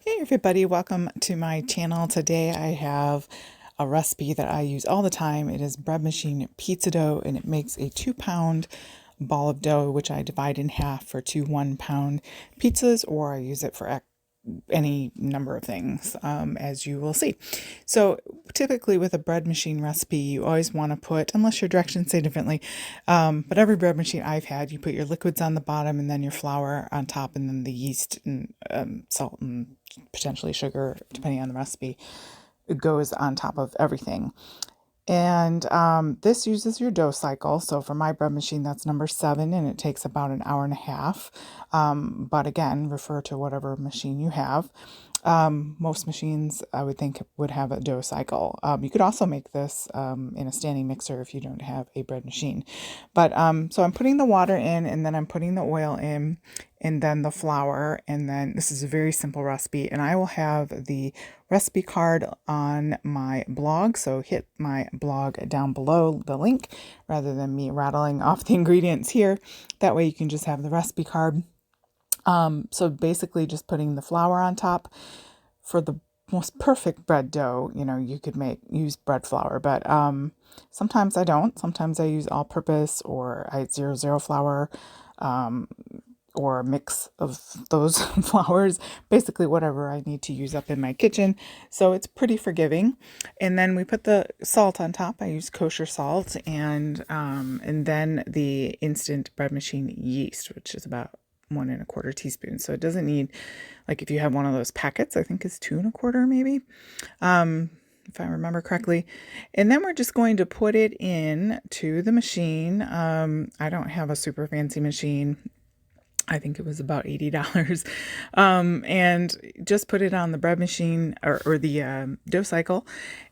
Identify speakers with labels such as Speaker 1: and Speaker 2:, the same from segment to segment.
Speaker 1: Hey everybody, welcome to my channel. Today I have a recipe that I use all the time. It is bread machine pizza dough, and it makes a 2-pound ball of dough, which I divide in half for two 1-pound pizzas, or I use it for any number of things, as you will see. So typically with a bread machine recipe, you always want to put, unless your directions say differently, but every bread machine I've had, you put your liquids on the bottom and then your flour on top, and then the yeast and salt and potentially sugar, depending on the recipe, it goes on top of everything. And this uses your dough cycle. So for my bread machine, that's number 7, and it takes about an hour and a half. But again, refer to whatever machine you have. Most machines, I would think, would have a dough cycle. You could also make this in a standing mixer if you don't have a bread machine. But so I'm putting the water in, and then I'm putting the oil in, and then the flour, and then this is a very simple recipe, and I will have the recipe card on my blog, so hit my blog down below, the link, rather than me rattling off the ingredients here. That way you can just have the recipe card. So basically just putting the flour on top. For the most perfect bread dough, you could use bread flour, but sometimes I don't. Sometimes I use all-purpose, or I 00 flour, or a mix of those flours, basically whatever I need to use up in my kitchen. So it's pretty forgiving. And then we put the salt on top. I use kosher salt, and then the instant bread machine yeast, which is about 1¼ teaspoons. So it doesn't need, like if you have one of those packets, I think is 2¼ maybe, if I remember correctly. And then we're just going to put it in to the machine. I don't have a super fancy machine. I think it was about $80, and just put it on the bread machine or the dough cycle,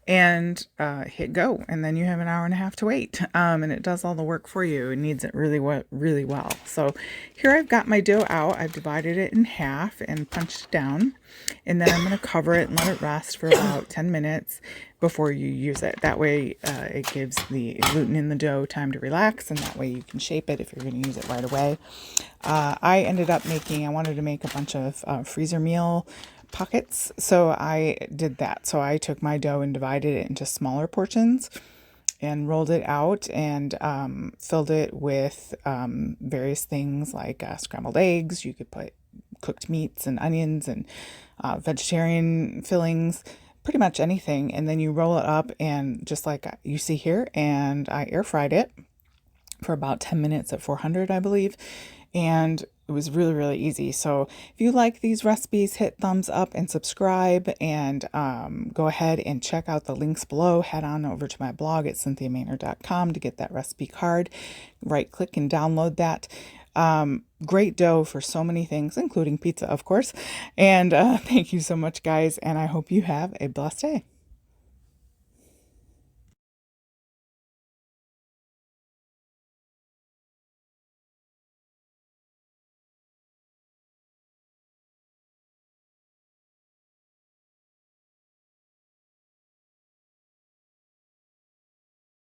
Speaker 1: and hit go, and then you have an hour and a half to wait, and it does all the work for you. It needs it really well. So here I've got my dough out. I've divided it in half and punched it down, and then I'm going to cover it and let it rest for about 10 minutes before you use it. That way it gives the gluten in the dough time to relax, and that way you can shape it if you're going to use it right away. I wanted to make a bunch of freezer meal pockets, so I did that. So I took my dough and divided it into smaller portions and rolled it out, and filled it with various things like scrambled eggs. You could put cooked meats and onions and vegetarian fillings, pretty much anything. And then you roll it up, and just like you see here, and I air fried it for about 10 minutes at 400, I believe. And it was really, really easy. So if you like these recipes, hit thumbs up and subscribe, and go ahead and check out the links below. Head on over to my blog at cynthiamaynard.com to get that recipe card. Right click and download that. Great dough for so many things, including pizza, of course. And thank you so much, guys. And I hope you have a blessed day.